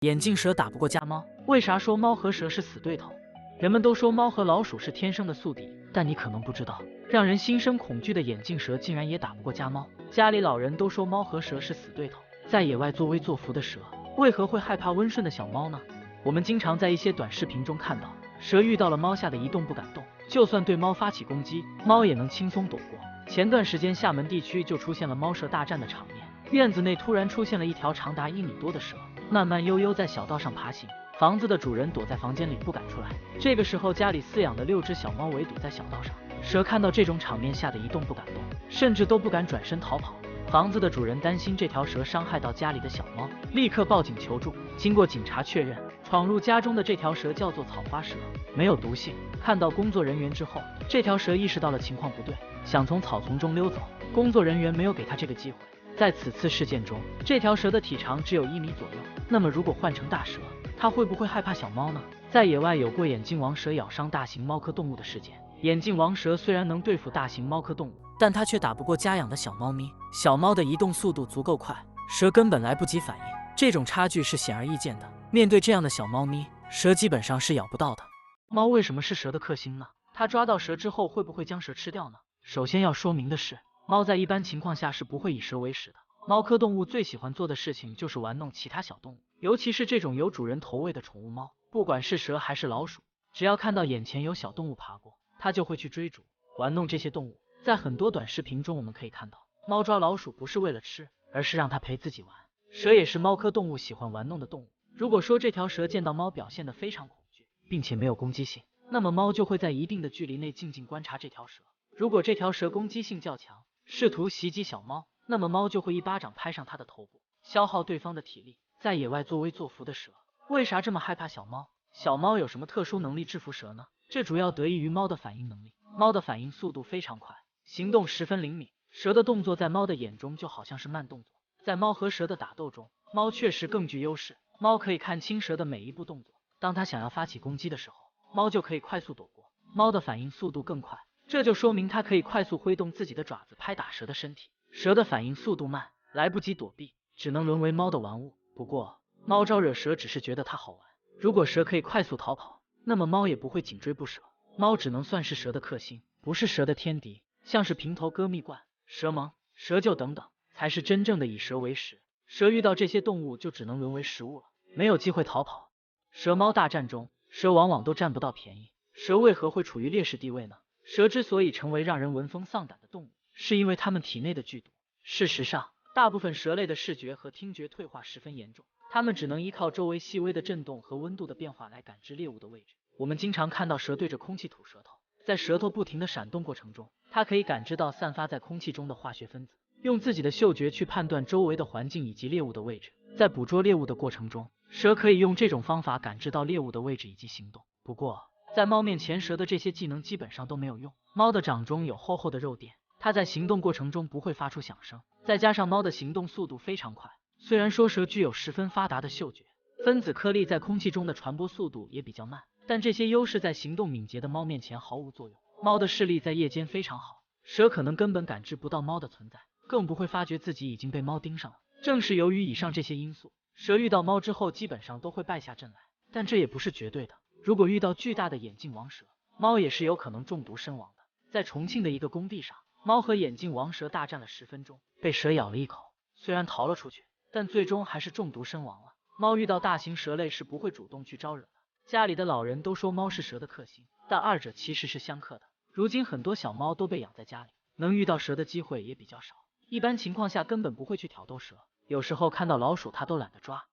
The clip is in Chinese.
眼镜蛇打不过家猫，为啥说猫和蛇是死对头？人们都说猫和老鼠是天生的宿敌，但你可能不知道，让人心生恐惧的眼镜蛇竟然也打不过家猫。家里老人都说猫和蛇是死对头，在野外作威作福的蛇，为何会害怕温顺的小猫呢？我们经常在一些短视频中看到，蛇遇到了猫吓得一动不敢动，就算对猫发起攻击，猫也能轻松躲过。前段时间厦门地区就出现了猫蛇大战的场面，院子内突然出现了一条长达1米多的蛇，慢慢悠悠在小道上爬行，房子的主人躲在房间里不敢出来。这个时候家里饲养的6只小猫围堵在小道上，蛇看到这种场面吓得一动不敢动，甚至都不敢转身逃跑。房子的主人担心这条蛇伤害到家里的小猫，立刻报警求助。经过警察确认，闯入家中的这条蛇叫做草花蛇，没有毒性。看到工作人员之后，这条蛇意识到了情况不对，想从草丛中溜走，工作人员没有给它这个机会。在此次事件中，这条蛇的体长只有1米左右，那么如果换成大蛇，它会不会害怕小猫呢？在野外有过眼镜王蛇咬伤大型猫科动物的事件，眼镜王蛇虽然能对付大型猫科动物，但它却打不过家养的小猫咪。小猫的移动速度足够快，蛇根本来不及反应，这种差距是显而易见的。面对这样的小猫咪，蛇基本上是咬不到的。猫为什么是蛇的克星呢？它抓到蛇之后会不会将蛇吃掉呢？首先要说明的是，猫在一般情况下是不会以蛇为食的。猫科动物最喜欢做的事情就是玩弄其他小动物，尤其是这种有主人投喂的宠物猫，不管是蛇还是老鼠，只要看到眼前有小动物爬过，它就会去追逐玩弄这些动物。在很多短视频中我们可以看到，猫抓老鼠不是为了吃，而是让它陪自己玩。蛇也是猫科动物喜欢玩弄的动物。如果说这条蛇见到猫表现得非常恐惧，并且没有攻击性，那么猫就会在一定的距离内静静观察这条蛇。如果这条蛇攻击性较强，试图袭击小猫，那么猫就会一巴掌拍上它的头部，消耗对方的体力。在野外作威作福的蛇，为啥这么害怕小猫？小猫有什么特殊能力制服蛇呢？这主要得益于猫的反应能力。猫的反应速度非常快，行动十分灵敏，蛇的动作在猫的眼中就好像是慢动作。在猫和蛇的打斗中，猫确实更具优势。猫可以看清蛇的每一步动作，当它想要发起攻击的时候，猫就可以快速躲过。猫的反应速度更快，这就说明它可以快速挥动自己的爪子拍打蛇的身体。蛇的反应速度慢，来不及躲避，只能沦为猫的玩物。不过，猫招惹蛇只是觉得它好玩，如果蛇可以快速逃跑，那么猫也不会紧追不舍。猫只能算是蛇的克星，不是蛇的天敌。像是平头哥蜜罐、蛇虻、蛇臼等等，才是真正的以蛇为食。蛇遇到这些动物就只能沦为食物了，没有机会逃跑。蛇猫大战中，蛇往往都占不到便宜。蛇为何会处于劣势地位呢？蛇之所以成为让人闻风丧胆的动物，是因为它们体内的剧毒。事实上，大部分蛇类的视觉和听觉退化十分严重，它们只能依靠周围细微的震动和温度的变化来感知猎物的位置。我们经常看到蛇对着空气吐舌头，在舌头不停的闪动过程中，它可以感知到散发在空气中的化学分子，用自己的嗅觉去判断周围的环境以及猎物的位置。在捕捉猎物的过程中，蛇可以用这种方法感知到猎物的位置以及行动。不过，在猫面前，蛇的这些技能基本上都没有用。猫的掌中有厚厚的肉垫，它在行动过程中不会发出响声，再加上猫的行动速度非常快，虽然说蛇具有十分发达的嗅觉，分子颗粒在空气中的传播速度也比较慢，但这些优势在行动敏捷的猫面前毫无作用。猫的视力在夜间非常好，蛇可能根本感知不到猫的存在，更不会发觉自己已经被猫盯上了。正是由于以上这些因素，蛇遇到猫之后基本上都会败下阵来，但这也不是绝对的。如果遇到巨大的眼镜王蛇，猫也是有可能中毒身亡的。在重庆的一个工地上，猫和眼镜王蛇大战了10分钟，被蛇咬了一口，虽然逃了出去，但最终还是中毒身亡了。猫遇到大型蛇类是不会主动去招惹的，家里的老人都说猫是蛇的克星，但二者其实是相克的。如今很多小猫都被养在家里，能遇到蛇的机会也比较少，一般情况下根本不会去挑逗蛇，有时候看到老鼠它都懒得抓，